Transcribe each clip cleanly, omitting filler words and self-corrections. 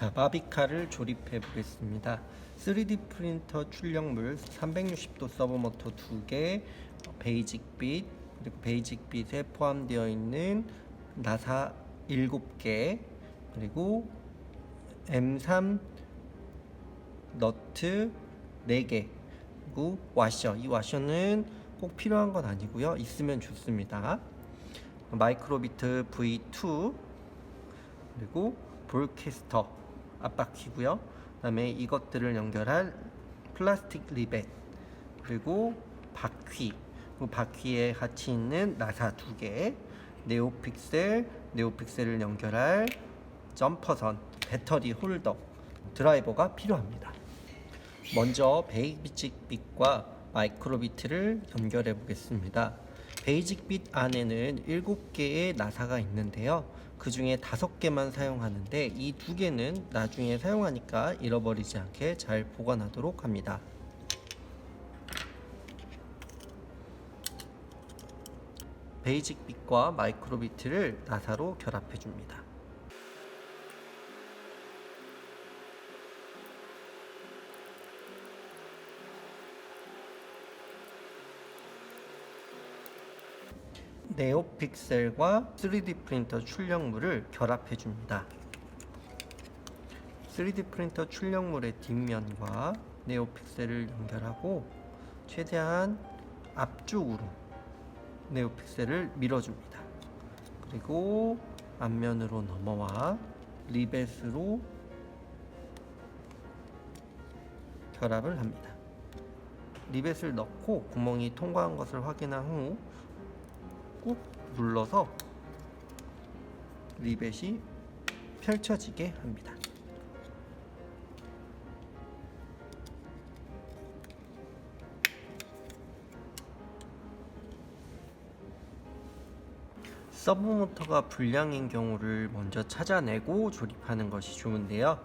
자, 마비카를 조립해 보겠습니다. 3D 프린터 출력물 360도 서버모터 2개, 베이직 빛, 그리고 베이직 빛에 포함되어 있는 나사 7개, 그리고 M3 너트 4개, 그리고 와셔. 이 와셔는 꼭 필요한 건 아니고요. 있으면 좋습니다. 마이크로비트 V2, 그리고 볼캐스터 앞바퀴고요. 그다음에 이것들을 연결할 플라스틱 리벳, 그리고 바퀴, 그리고 바퀴에 같이 있는 나사 2개, 네오픽셀을 연결할 점퍼선, 배터리 홀더, 드라이버가 필요합니다. 먼저 베이직 빛과 마이크로비트를 연결해 보겠습니다. 베이직 빛 안에는 7개의 나사가 있는데요. 그 중에 5개만 사용하는데 이 2개는 나중에 사용하니까 잃어버리지 않게 잘 보관하도록 합니다. 베이직 빛과 마이크로비트를 나사로 결합해 줍니다. 네오픽셀과 3D 프린터 출력물을 결합해 줍니다. 3D 프린터 출력물의 뒷면과 네오픽셀을 연결하고 최대한 앞쪽으로 네오픽셀을 밀어줍니다. 그리고 앞면으로 넘어와 리벳으로 결합을 합니다. 리벳을 넣고 구멍이 통과한 것을 확인한 후 꾹 눌러서 리벳이 펼쳐지게 합니다. 서브모터가 불량인 경우를 먼저 찾아내고 조립하는 것이 좋은데요.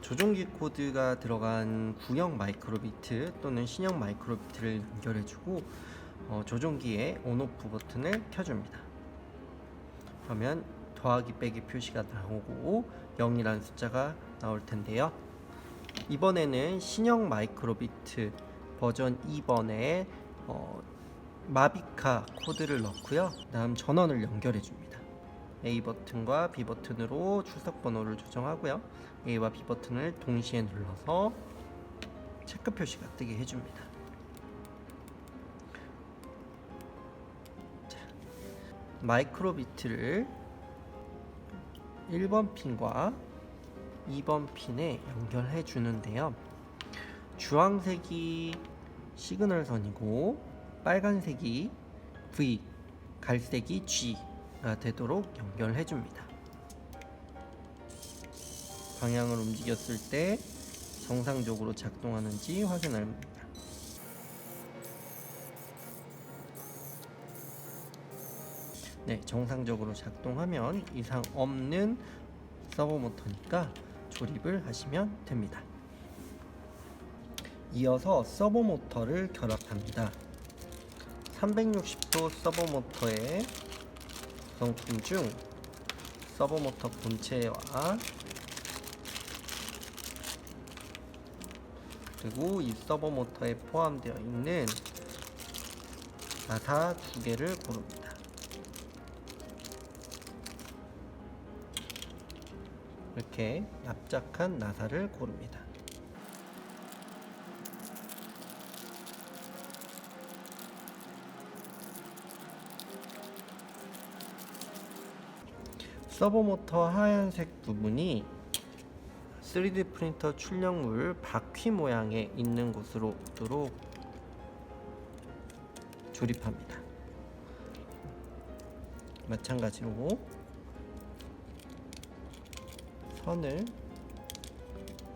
조종기 코드가 들어간 구형 마이크로비트 또는 신형 마이크로비트를 연결해주고 조종기의 온오프 버튼을 켜줍니다. 그러면 더하기 빼기 표시가 나오고 0이라는 숫자가 나올 텐데요. 이번에는 신형 마이크로비트 버전 2번에 마비카 코드를 넣고요. 다음 전원을 연결해 줍니다. A 버튼과 B 버튼으로 출석 번호를 조정하고요. A와 B 버튼을 동시에 눌러서 체크 표시가 뜨게 해줍니다. 마이크로비트를 1번 핀과 2번 핀에 연결해 주는데요. 주황색이 시그널선이고 빨간색이 V, 갈색이 G가 되도록 연결해 줍니다. 방향을 움직였을 때 정상적으로 작동하는지 확인합니다. 네, 정상적으로 작동하면 이상 없는 서버모터니까 조립을 하시면 됩니다. 이어서 서버모터를 결합합니다. 360도 서버모터의 구성품 중 서버모터 본체와 그리고 이 서버모터에 포함되어 있는 나사 2개를 고릅니다. 이렇게 납작한 나사를 고릅니다. 서버모터 하얀색 부분이 3D 프린터 출력물 바퀴 모양에 있는 곳으로 오도록 조립합니다. 마찬가지로 선을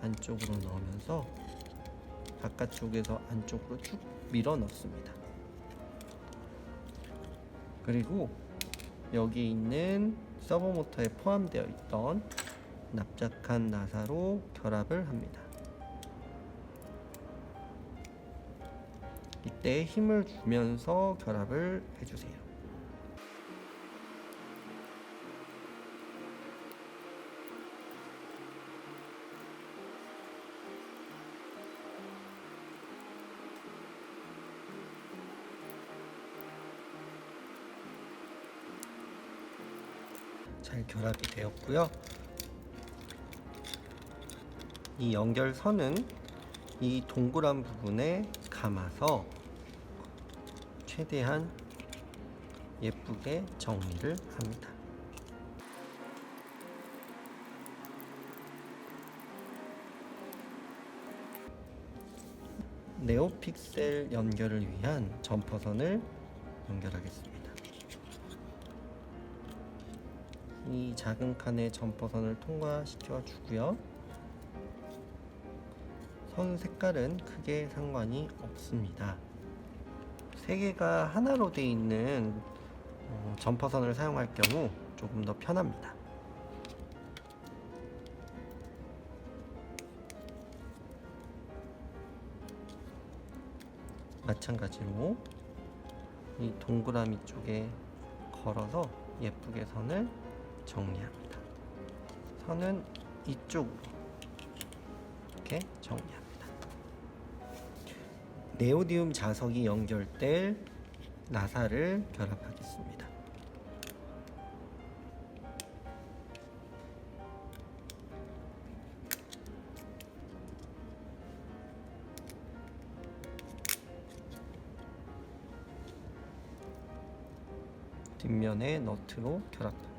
안쪽으로 넣으면서 바깥쪽에서 안쪽으로 쭉 밀어 넣습니다. 그리고 여기 있는 서버모터에 포함되어 있던 납작한 나사로 결합을 합니다. 이때 힘을 주면서 결합을 해주세요. 잘 결합이 되었고요. 이 연결선은 이 동그란 부분에 감아서 최대한 예쁘게 정리를 합니다. 네오픽셀 연결을 위한 점퍼선을 연결하겠습니다. 이 작은 칸의 점퍼선을 통과시켜 주고요. 선 색깔은 크게 상관이 없습니다. 세 개가 하나로 되어 있는 점퍼선을 사용할 경우 조금 더 편합니다. 마찬가지로 이 동그라미 쪽에 걸어서 예쁘게 선을 정리합니다. 선은 이쪽으로 이렇게 정리합니다. 네오디움 자석이 연결될 나사를 결합하겠습니다. 뒷면에 너트로 결합합니다.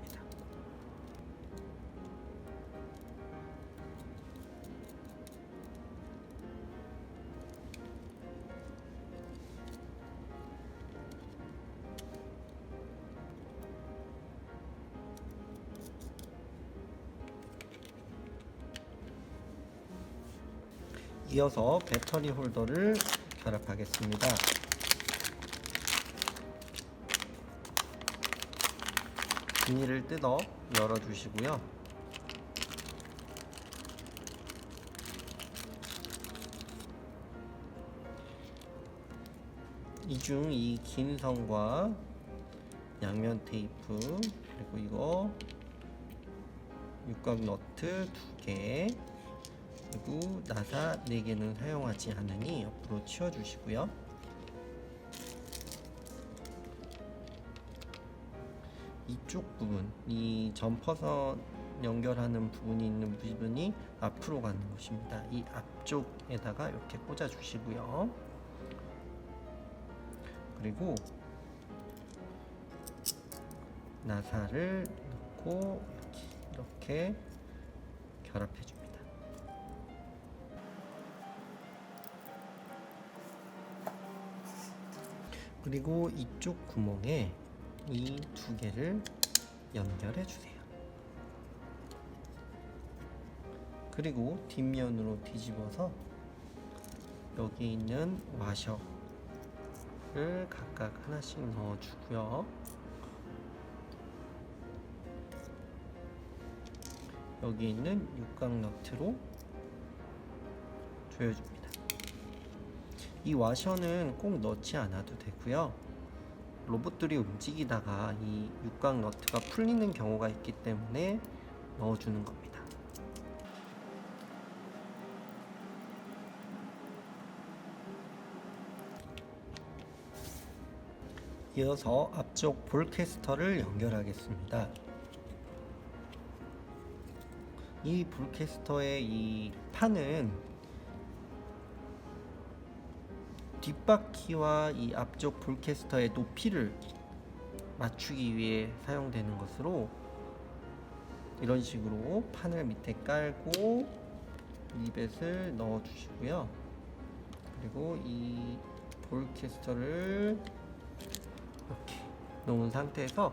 이어서 배터리 홀더를 결합하겠습니다. 비닐을 뜯어 열어주시고요. 이중 이 긴 선과 양면 테이프, 그리고 이거 육각 너트 2개, 그리고 나사 4개는 사용하지 않으니 옆으로 치워주시고요. 이쪽 부분, 이 점퍼선 연결하는 부분이 있는 부분이 앞으로 가는 곳입니다. 이 앞쪽에다가 이렇게 꽂아 주시고요. 그리고 나사를 넣고 이렇게 결합해 줍니다. 그리고 이쪽 구멍에 이 2개를 연결해 주세요. 그리고 뒷면으로 뒤집어서 여기 있는 와셔를 각각 하나씩 넣어 주고요. 여기 있는 육각 너트로 조여줍니다. 이 와셔는 꼭 넣지 않아도 되고요. 로봇들이 움직이다가 이 육각 너트가 풀리는 경우가 있기 때문에 넣어주는 겁니다. 이어서 앞쪽 볼 캐스터를 연결하겠습니다. 이 볼 캐스터의 이 판은 뒷바퀴와 이 앞쪽 볼 캐스터의 높이를 맞추기 위해 사용되는 것으로 이런 식으로 판을 밑에 깔고 리벳을 넣어 주시고요. 그리고 이 볼 캐스터를 이렇게 놓은 상태에서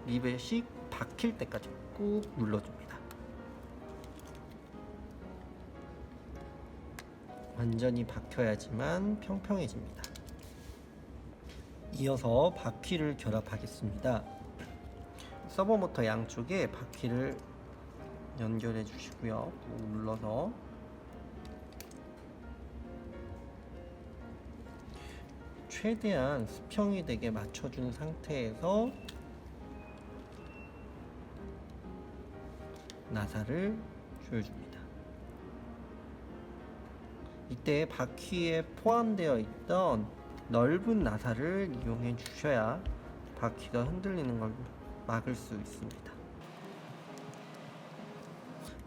리벳이 박힐 때까지 꾹 눌러줍니다. 완전히 박혀야지만 평평해집니다. 이어서 바퀴를 결합하겠습니다. 서버모터 양쪽에 바퀴를 연결해 주시고요. 눌러서 최대한 수평이 되게 맞춰준 상태에서 나사를 조여줍니다. 이때 바퀴에 포함되어 있던 넓은 나사를 이용해 주셔야 바퀴가 흔들리는 걸 막을 수 있습니다.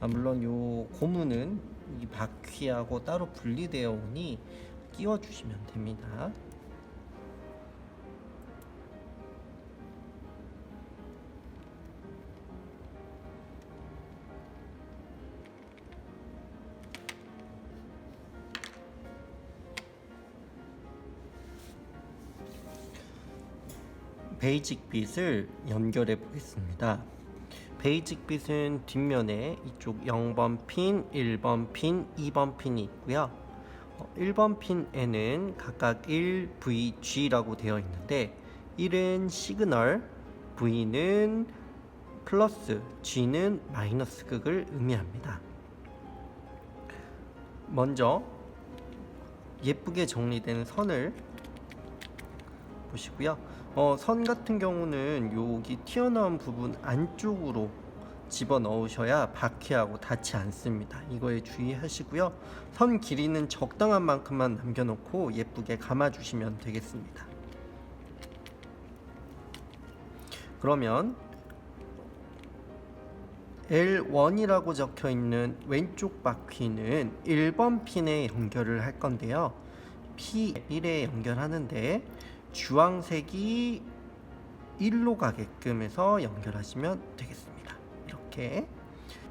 물론 요 고무는 이 바퀴하고 따로 분리되어 오니 끼워 주시면 됩니다. 베이직 bit을 연결해 보겠습니다. 베이직 bit은 뒷면에 이쪽 0번 핀, 1번 핀, 2번 핀이 있고요. 1번 핀에는 각각 1, V, G라고 되어 있는데 1은 시그널, V는 플러스, G는 마이너스 극을 의미합니다. 먼저 예쁘게 정리된 선을 보시고요. 선 같은 경우는 여기 튀어나온 부분 안쪽으로 집어 넣으셔야 바퀴하고 닿지 않습니다. 이거에 주의하시고요. 선 길이는 적당한 만큼만 남겨놓고 예쁘게 감아주시면 되겠습니다. 그러면 L1이라고 적혀 있는 왼쪽 바퀴는 1번 핀에 연결을 할 건데요. P1에 연결하는데 주황색이 1로 가게끔 해서 연결하시면 되겠습니다. 이렇게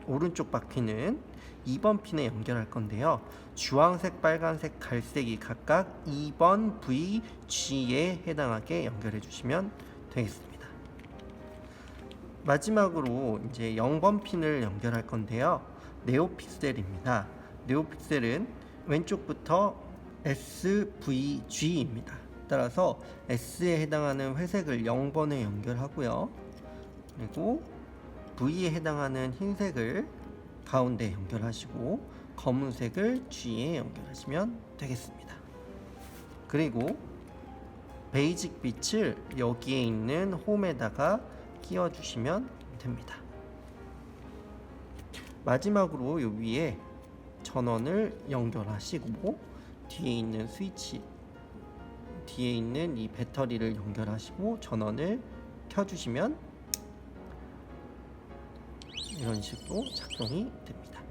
오른쪽 바퀴는 2번 핀에 연결할 건데요. 주황색, 빨간색, 갈색이 각각 2번 V, G에 해당하게 연결해 주시면 되겠습니다. 마지막으로 이제 0번 핀을 연결할 건데요. 네오픽셀입니다. 네오픽셀은 왼쪽부터 SVG입니다. 따라서 S에 해당하는 회색을 0번에 연결하고요. 그리고 V에 해당하는 흰색을 가운데 연결하시고 검은색을 G에 연결하시면 되겠습니다. 그리고 베이직 빛을 여기에 있는 홈에다가 끼워주시면 됩니다. 마지막으로 요 위에 전원을 연결하시고 뒤에 있는 스위치, 뒤에 있는 이 배터리를 연결하시고 전원을 켜주시면 이런 식으로 작동이 됩니다.